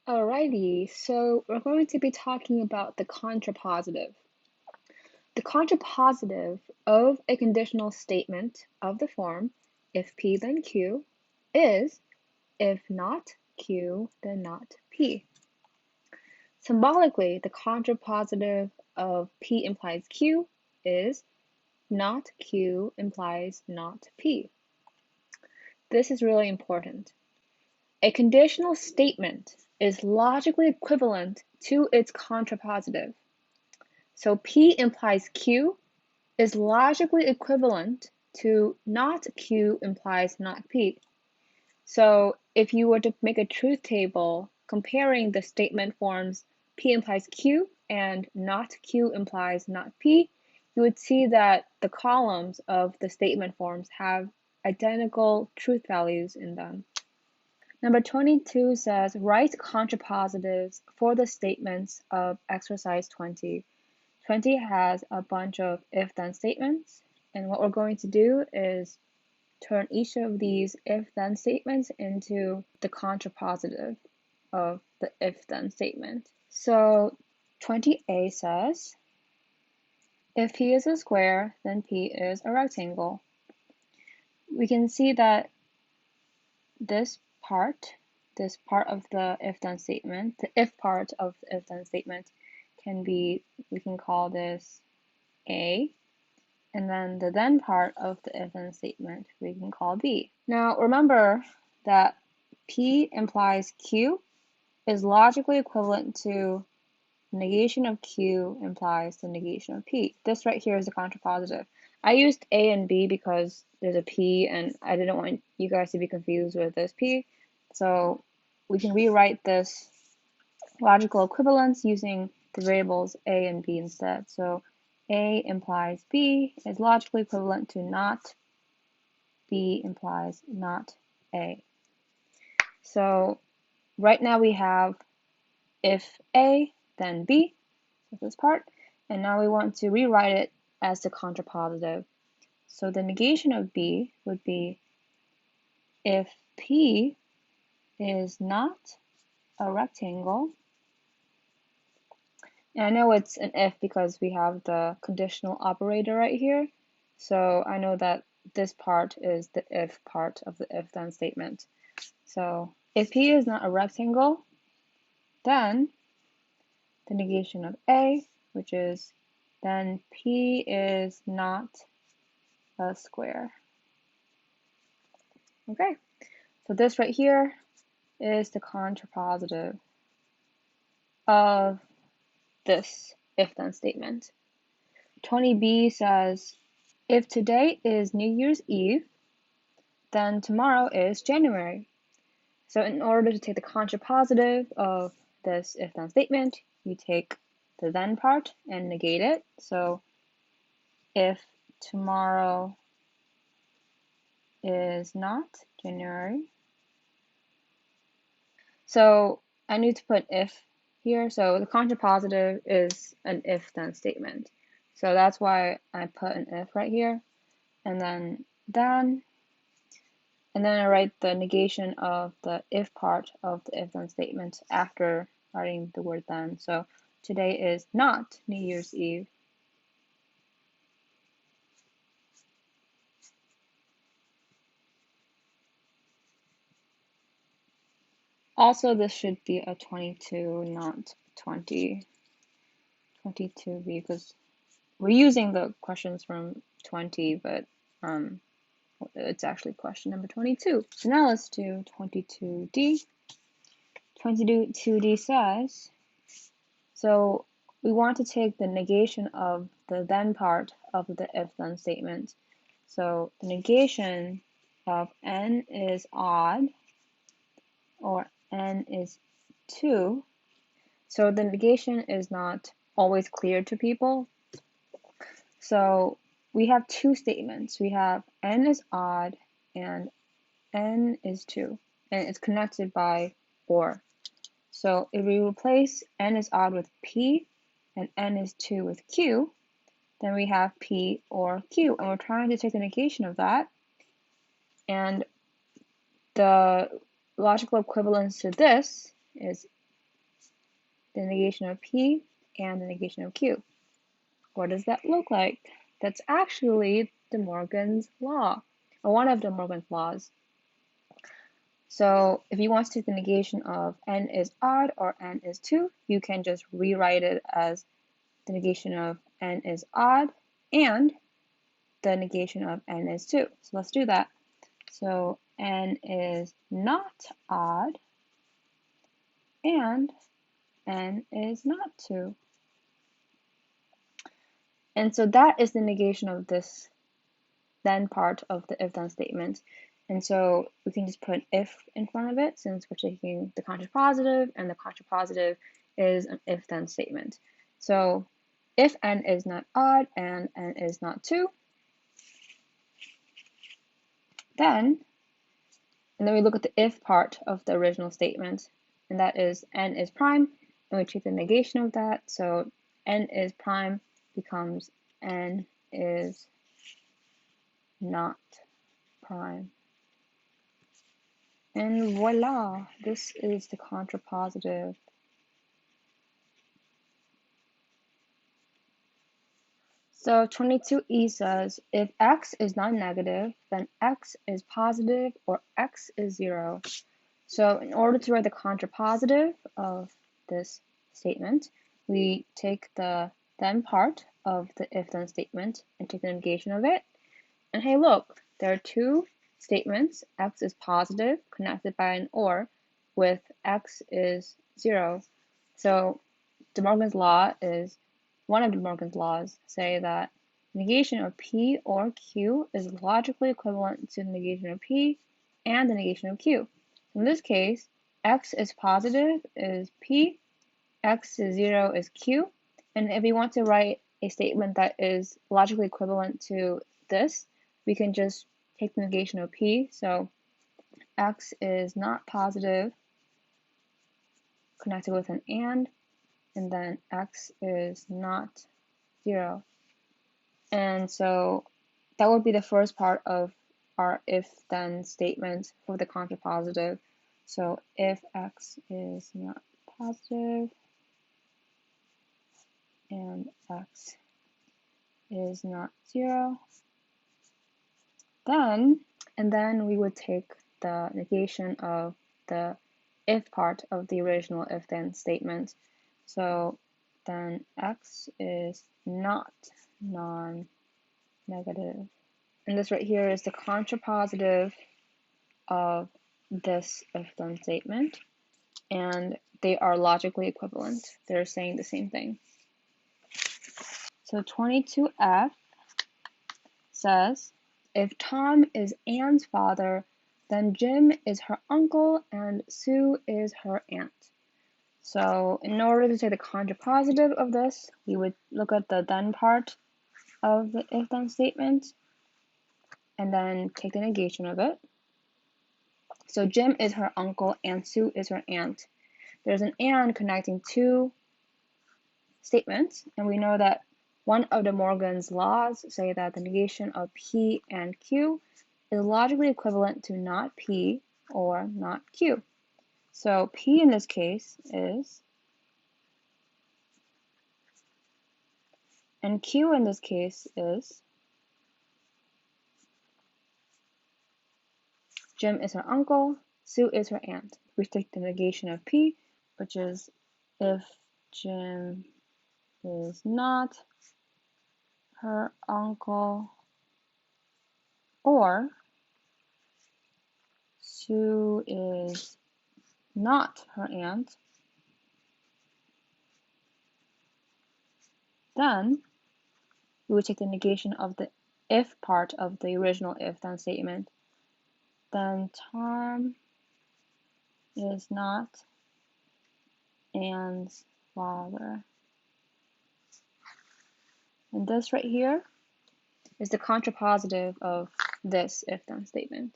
Alrighty, so we're going to be talking about the contrapositive. The contrapositive of a conditional statement of the form if P then Q is if not Q then not P. Symbolically, the contrapositive of P implies Q is not Q implies not P. This is really important. A conditional statement is logically equivalent to its contrapositive. So P implies Q is logically equivalent to not Q implies not P. So if you were to make a truth table comparing the statement forms P implies Q and not Q implies not P, you would see that the columns of the statement forms have identical truth values in them. Number 22 says, write contrapositives for the statements of exercise 20. 20 has a bunch of if-then statements, and what we're going to do is turn each of these if-then statements into the contrapositive of the if-then statement. So 20a says, if P is a square, then P is a rectangle. We can see that this part of the if-then statement, the if part of the if-then statement can be, we can call this A, and then the then part of the if-then statement we can call B. Now remember that P implies Q is logically equivalent to negation of Q implies the negation of P. This right here is the contrapositive. I used A and B because there's a P and I didn't want you guys to be confused with this P. So we can rewrite this logical equivalence using the variables A and B instead. So A implies B is logically equivalent to not B implies not A. So right now we have if A, then B, so this part, and now we want to rewrite it as the contrapositive. So the negation of B would be if P is not a rectangle, and I know it's an if because we have the conditional operator right here, so I know that this part is the if part of the if-then statement. So if P is not a rectangle, then the negation of A, which is then P is not a square. Okay, so this right here is the contrapositive of this if-then statement. 20b says, if today is New Year's Eve, then tomorrow is January. So in order to take the contrapositive of this if-then statement, you take the then part and negate it. So if tomorrow is not January, so I need to put if here. So the contrapositive is an if-then statement. So that's why I put an if right here, and then and then I write the negation of the if part of the if-then statement after writing the word then. So today is not New Year's Eve. Also, this should be a 22, not 20. 22b, because we're using the questions from 20, but it's actually question number 22. So now let's do 22d. 22d says, so we want to take the negation of the then part of the if-then statement. So the negation of n is odd, or n is 2. So the negation is not always clear to people. So we have two statements. We have n is odd and n is 2, and it's connected by or. So if we replace n is odd with p and n is 2 with q, then we have p or q, and we're trying to take the negation of that. And the logical equivalence to this is the negation of P and the negation of Q. What does that look like? That's actually De Morgan's law, or one of De Morgan's laws. So if you want to take the negation of n is odd or n is 2, you can just rewrite it as the negation of n is odd and the negation of n is 2. So let's do that. So n is not odd and n is not 2. And so that is the negation of this then part of the if-then statement. And so we can just put if in front of it since we're taking the contrapositive, and the contrapositive is an if-then statement. So if n is not odd and n is not 2, then we look at the if part of the original statement, and that is n is prime, and we take the negation of that, so n is prime becomes n is not prime. And voila, this is the contrapositive. So 22e says, if x is non-negative, then x is positive or x is 0. So in order to write the contrapositive of this statement, we take the then part of the if-then statement and take the negation of it. And hey, look, there are two statements, x is positive, connected by an or, with x is 0. So De Morgan's law is, one of De Morgan's laws say that negation of P or Q is logically equivalent to the negation of P and the negation of Q. In this case, x is positive is P, x is 0 is Q, and if we want to write a statement that is logically equivalent to this, we can just take the negation of P, so x is not positive connected with an and then x is not 0. And so that would be the first part of our if-then statement for the contrapositive. So if x is not positive and x is not 0, then we would take the negation of the if part of the original if-then statement. So then x is not non-negative. And this right here is the contrapositive of this if-then statement, and they are logically equivalent. They're saying the same thing. So 22f says, if Tom is Anne's father, then Jim is her uncle and Sue is her aunt. So in order to say the contrapositive of this, we would look at the then part of the if-then statement and then take the negation of it. So Jim is her uncle and Sue is her aunt. There's an and connecting two statements, and we know that one of De Morgan's laws say that the negation of P and Q is logically equivalent to not P or not Q. So P in this case is, and Q in this case is, Jim is her uncle, Sue is her aunt. We take the negation of P, which is if Jim is not her uncle or Sue is not her aunt, then we would take the negation of the if part of the original if-then statement. Then Tom is not Anne's father. And this right here is the contrapositive of this if-then statement.